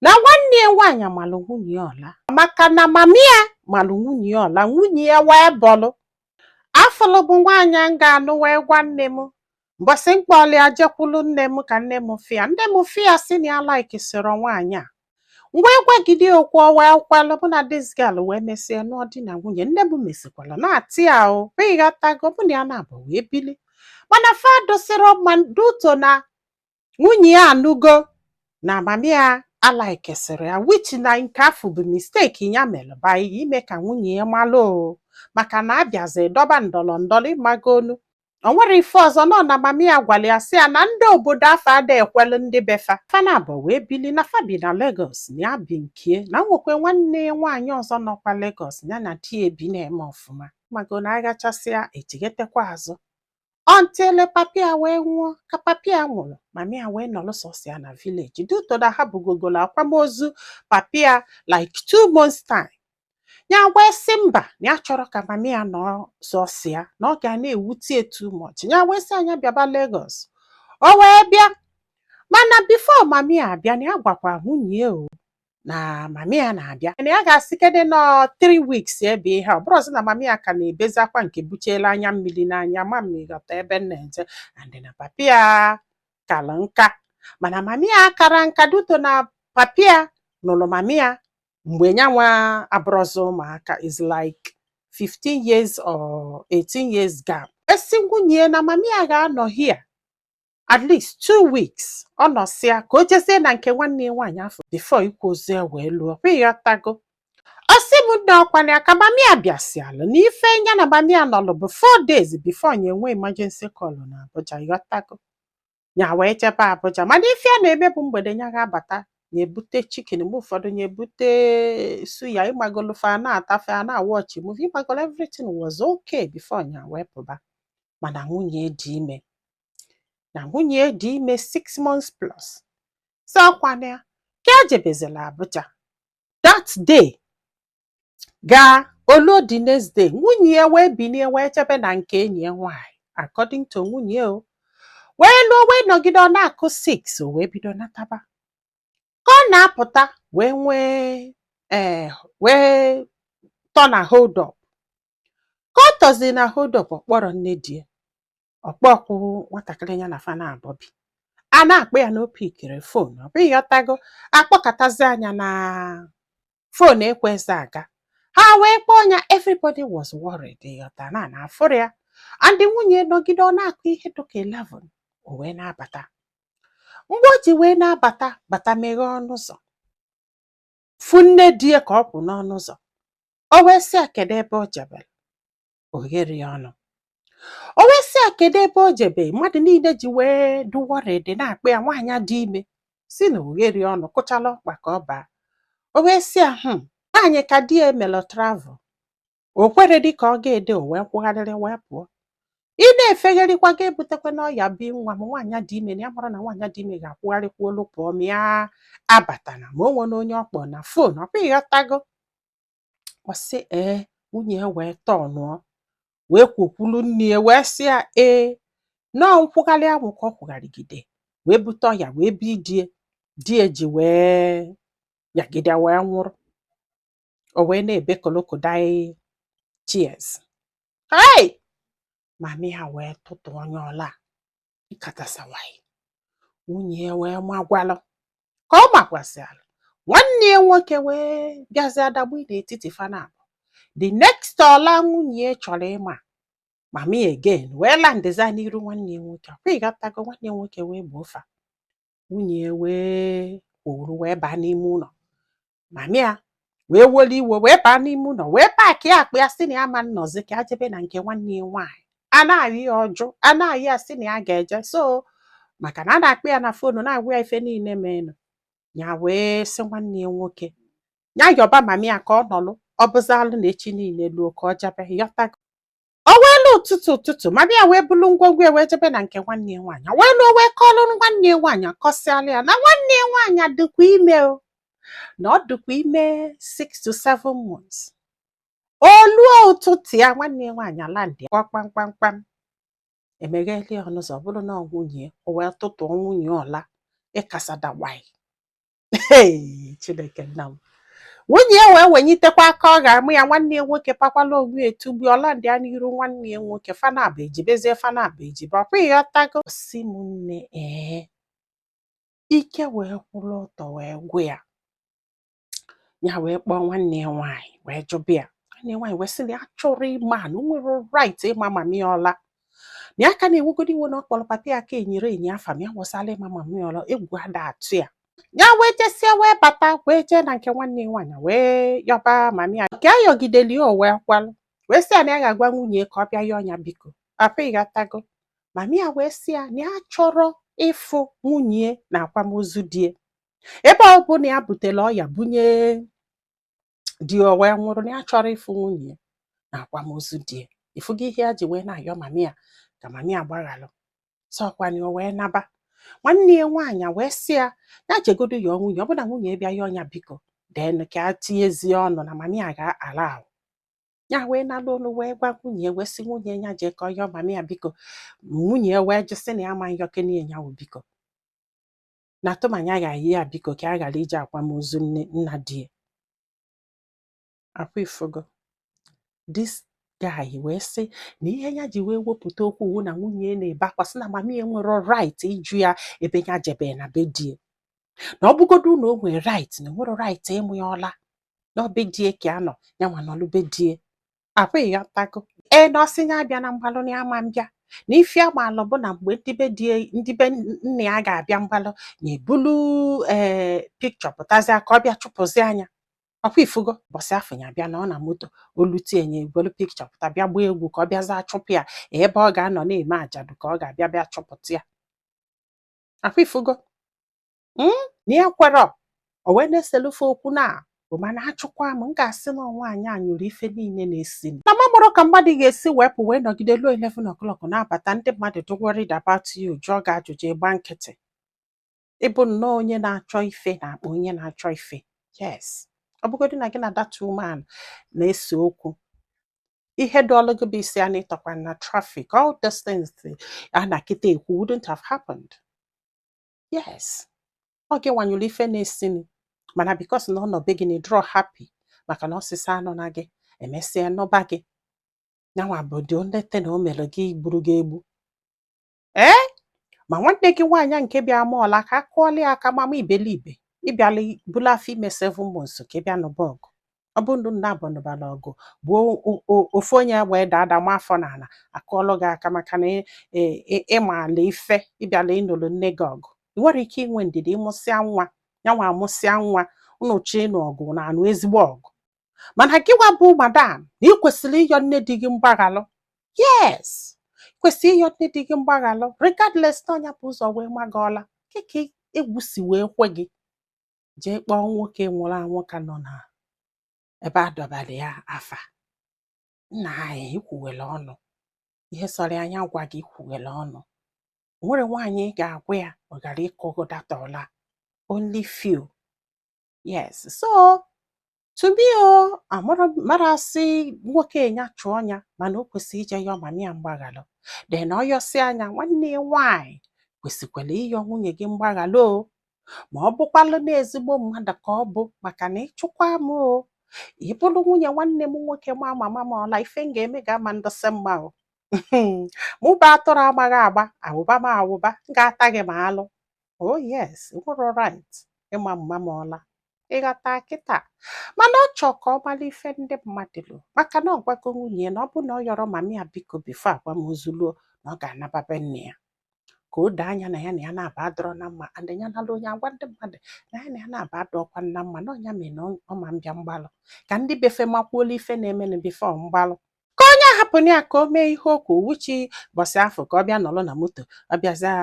na nwanne ya nwaanyị malụ nwunye ya ọla maka na mami ya malụ nwunye ya ọla nwunye ya wee bọlụ afọlụ bụ nwaanyị m ga-anụ wee gwa nne m mbọsị mkpọli ya jekwulu nne m ka nne m fịa nne m fịa si na ya laikisịrị nwaanyị a wee gwagide okwu wee kwalụ bụ na dis girl wee mesịa nụọ di na nwunye nne m mesikwala na-atị ahụ ịghọtago bụ na ya na-abụ wee bili mana fadosịrị duto na nwunye ya anụgo na mami ya alaikesịrị ya wichi na nke afọ bụ misteki ya mere ba ime ka nwunye ya malụ maka na abịazi dọba ndọrọndọrọ ịmagonu o nwere ife ọzọ nọ na mami ya gwara ya sị ya na ndị obodo afọ ada ekwelu ndị befa fana abụ wee bili na fabi na Lagos na ya bi nkie na nwekwe nwanne ya nwaanyị ọzọ nọkwa Lagos ya na di ebi na-eme ọfụma magona agachasịa ejigetekwa azụ ọntele papia wee nwụọ ka papia nwụrụ mami ya wee nọrọ sọsọ ya na village duto na ha bugogolo akwamozu papia like 2 months time ya wee sị mba na ya chọrọ ka mami ya nọ sọsọ ya na ọ ga na-ewute too much ya wee sị anya bịaba Lagos o wee bịa mana before mami ya abịa na ya gwakwa nwunye ya na mami ya na-abịa na ya ga-asịkede nọ 3 weeks ebe ihe ọ bụrụzi na mami ya ka na-ebezi akwa nke buchela anya mmiri n'anya ma mmịghọta ebe na-eje and na papi ya kara nka mana mami ya kara nka duto na papi ya nụrụ mami ya mgbe nyanwa abụrụzi ụmụaka is like 15 years or 18 years gap esi nwunye na mami ya ga-anọ here at least 2 weeks ọ nọsịa ka o jezie na nke nwanne ya nwaanyị afọ before ikwozie wee lụọ ịghọtago ọ sị m nne ọkwana ya ka mami ya bịasịalụ na ife ya na mami ya nọlụ bụ 4 days before nye enwe emergency call na Abuja ịghọtago ya wee jebe Abuja mana ife ya na-eme bụ mgbede ya ga-abata na-ebute chicken mgbe ụfọdụ na-ebute suya ịmagolo fa na-atafe a na-awọchi movie ịmagolo everything was okay before ya wee pụba mana nwunye dị ime na nwunye dị ime 6 months plus so ọkwana ya ka ejebezila Abuja that day gaa olu the next day nwunye ya wee binie wee chebe na nke enyi ya nwaanyị according to nwunye o wee lụọ wee nọgide ọ na-akụ 6 o wee bido nataba ka ọ na-apụta wee nwee wee tọ na hold up ka ọ tọzi na hold up ọkpọrọ nne di ya ọkpọkwụ nwatakịrị ya na fana abọbi a na-akpọ ya na o pikiri fon ọ bụ ịghọtago akpọkọtazi anya na fon ekwezi aga ha wee kpọọ ya everybody was worried ịghọta na afụrụ ya and nwunye nọgide ọ na-akụ ihe dịka 11 o wee na-abata mgbe o ji wee na-abata bata meghe ọnụ ụzọ fụ nne di ya ka ọ kwụ n'ọnụ ụzọ o wee sị ya kedu ebe o jebere o ghere ya ọnụ o wee sị ya kedu ebe o jebe mmadụ niile ji wee duworede na-akpọ ya nwaanyị dị ime si na oghere ọnụ kụchala ọkpa ka ọ baa o wee sị ya nwaanyị ka di ya emelụ travel o kwere dị ka ọ ga-ede o wee kwụgharịrị wee pụọ ị na-efegharịkwa ga-ebutekwa n'ọya bi nwa m nwaanyị dị ime na ya mara na nwaanyị dị ime ga-akwụgharịkwa olu pụọ ma ya abatana ma o nwere onye ọkpọ na fon ọ bụ ịghọtago ọ sị nwunye ya wee tọnụọ wee kwukwulu nne ya wee sị ya nọọ nkwụgharị ahụ ka ọ kwụgharịgide wee bute ọya wee bi die ji wee yagide wee nwụrụ o wee na-ebe kolokodai cheers mami ha wee tụtụ onye ọla ịkatasawai nwunye ya wee magwalụ ka ọ makwasịalụ nwanne ya nwoke wee bịazi adagbu n'etiti fana abụọ the next ọla nwunye ya chọrọ ịma mami again wee landịza n'iru nwanne ya nwoke akwa ịghọtago nwanne ya nwoke wee gbuo fa nwunye ya wee kwuru wee baa n'ime ụlọ mami ya wee wolu iwe wee baa n'ime ụlọ wee paakị akpa ya sị na ya ma nnọzi ka ajebe na nke nwanne ya nwaanyị a na-ayị ya ọjụ a na-ayị ya sị na ya ga-eje so maka na a na-akpọ ya na fonu na-agwa ya ife niile menụ ya wee sị nwanne ya nwoke ya yọba mami ya ka ọ nọlụ ọ bụzalụ na echi niile luo ka ọ jebe yọtago o wee lụ ụtụtụ mami ya wee bulu ngwongwo ya wee jebe na nke nwanne ya nwaanyị wee lụọ wee kọlụ nwanne ya nwaanyị akọsịala ya na nwanne ya nwaanyị dịkwa ime o na ọ dịkwa ime 6 to 7 months oluo ụtụtụ ya nwanne ya nwaanyị ala ndị kpamkpamkpam emegheli ọnụ ụzọ bụrụ na nwunye o wee tụtụ nwunye ọla ịkasada wai Chineke nna m. Nwunye ya wee wenyitekwa aka ọ ga-amụ ya nwanne ya nwoke pakwala onwe etugbu ọla ndị a n'iru nwanne ya nwoke fanabụ ejibezie fanabụ ejibe ọkwa ịghọtago si m nne ike wee kwụrụ ọtọ wee gwụ ya wee kpọọ nwanne ya nwaanyị wee jụba ya. Nwanne ya nwaanyị wee sị na ya chọrọ ịma na o nwere right ịma mami ọla na ya ka na-enwegoro iwe na ọ kpọrọ papa ya ka enyere enyi afa ma ya gbasala ịma mami ọla egwu ada atụ ya. Ya wee jesie wee bata wee jee na nke nwanne ya nwaanyị wee yọba mami ya nke ayọgideli o wee kwalụ wee sị ya na ya ga-agwa nwunye ka ọ bịa yọọ ya biko papa ịghọtago. Mami ya wee sị ya na ya chọrọ ịfụ nwunye na akwamozu die ebe ọ bụ na ya butere ọya bunye di o wee nwụrụ na ya chọrọ ịfụ nwunye na akwamozu die. Ifugo ihe ya ji wee na-ayọ mami ya ka mami ya gbaghalụ sọkwani o wee naba. Nwanne ya nwaanyị wee sị ya ya jegodo yọọ nwunye ọ bụ na nwunye bịa yọọ ya biko den ka a tinyezie ọnụ na mami ya ga-ala ahụ. Ya wee nalụ olu wee gwa nwunye wee sị nwunye ya jee ka ọ yọọ mami ya biko. Nwunye wee jụsị na ya ma nyọkene ya wụ biko na tụmanya ga-ayi ya biko ka a ghara ije akwamozu nna die. Akwa ifugo this guy wee sị na ihe ya ji wee wepụta okwu wu na nwunye na-ebe akwa sị na mami ya nwere right ịjụ ya ebe ya jebe na be die na ọ bụgodu na o nwere right na nwere right ịmụ ya ọla na obe die ka anọ ya nwa nọlụ be die. Akwa ịghọtago na ọ sị ya abịa na mgbalụ na ama mbịa na ife agbalụ bụ na mgbe ndị be nna ya ga-abịa mgbalụ na ebulu pikchọ pụtazịa ka ọ bịa chụpụzi anya. Ọkwa ifugo bọsị afọ ya bịa na ọ na moto olutie nye ebulu pikchọ pụta bịa gbaa egwu ka ọ bịa zaa chụpụ ya ebe ọ ga-anọ na-eme ajadu ka ọ ga-abịa bịa chụpụta ya. Akwa ifugo na ya kwere o wee na-eselufe okwu na mana achụkwa m ga-asị na nwaanyị a nyụrụ ife niile na-esi na mamụrụ ka mmadụ ga-esi wepụ wee nọgide ruo 11 o'clock na-abata ndị mmadụ don't worry about you jụọ gị ajụjụ ịgba nkịtị ịbụ nnọọ onye na-achọ ife na-akpọ onye na-achọ ife. Yes, ọ bụgodị na gị na that woman na-ese okwu ihe dọọlụ gị bụ isi a na ịtọkwa na traffic all those things a na kịta ekwu wouldn't have happened. Yes, ọ gị nwanyụrụ ife na-esini mana because na ọ nọ be gị na draw happy maka na ọsịsa anọ na gị emesịa nọba gị nyanwa bụ dị onete na o mere gị gburu gị egbu. Ma nwanne gị nwaanyị nke bịa mọọla ka akụọla ya aka mama ibelibe ịbịala bụla afọ ime 7 months ka ị bịa nụba ọgụ. Ọ bụ ndụ nna abụnụbala ọgụ bụ ofu onye wee daa ma afọ na ala akụọlụ gị aka maka na ịmaala ife ịbịala ịnụrụ nne gị ọgụ. Ị nwere ike inwe ndidi ịmụsịa nwa nyanwa amụsịa nwa unu chi ịnụ ọgụ na anụ ezigbo ọgụ mana gịwa bụ madam na ị kwesịrị ịyọ nne di gị mgbaghalụ. Yes, kwesịrị ịyọ nne di gị mgbaghalụ regardless na ọnya bụ ụzọ wee magọọla keke egwu si wee kwe gị jee kpọọ nwoke nwụrụ anwụ ka nọ na ebe adọbara ya afa. Nna anyị ikwuwele ọnụ ihe sọrọ anya gwa gị ikwuwele ọnụ. Nwere nwaanyị ị ga-agwa ya ọ gara ịkụgo data ọla only few. Yes, so to me mara asị nwoke nya chụọ ọnya mana o kwesịrị ije yọọ mami ya mgbaghalụ then ọ yọsị anya nwanne ya nwaanyị kwesịkwara ịyọ nwunye gị mgbaghalụ ma ọ bụkwalụ na ezigbo mmadụ ka ọ bụ maka na ịchụkwa m ị bụrụ nwunye nwanne m nwoke ma mama m ọla ife m ga-eme ga-ama ndọsị mma mụba atụrụ amaghị agba awụba m awụba ga-ata gị ma alụ. Oh yes, nwere right ịma mma m ọla ịghọta kịta mana ọ chọ ka ọ mara ife ndị mmadụ lụ maka na ọ gwago nwunye na ọ bụ na ọ yọrọ mami ya biko bifo akwamozu luo na ọ ga-anaba be nne ya ka o doo anya na ya na-aba adọrọ na mma and ya nalụ onye agwa ndị mmadụ na ya na-aba adọkwa na mma na ọnya mere na ọma mbịa mgbalụ ka ndị befe makwuola ife na-emenụ bifo mgbalụ ka onye ahapụ ya ka o mee ihe okwu wuchi bọsị afọ ka ọ bịa nọrọ na moto ọ bịazịa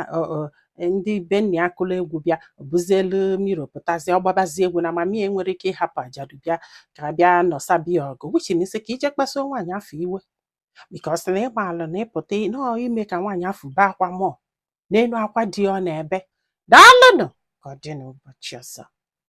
ndị be nna ya kụlụ egwu bịa ọbụzielu mmiri pụtazie ọgbabazie egwu na mami ya nwere ike ịhapụ ajadu bịa ka bịa nọsa biya ọgụ wuchi n'isi ka ije kpasuo nwaanyị afọ iwe bikos na ịgbalụ na ịpụta nọọ ime ka nwaanyị afọ bee akwa mụọ n'elu akwa dị ọ na-ebe. Daalụnụ ka ọ dị n'ụbọchị ọzọ.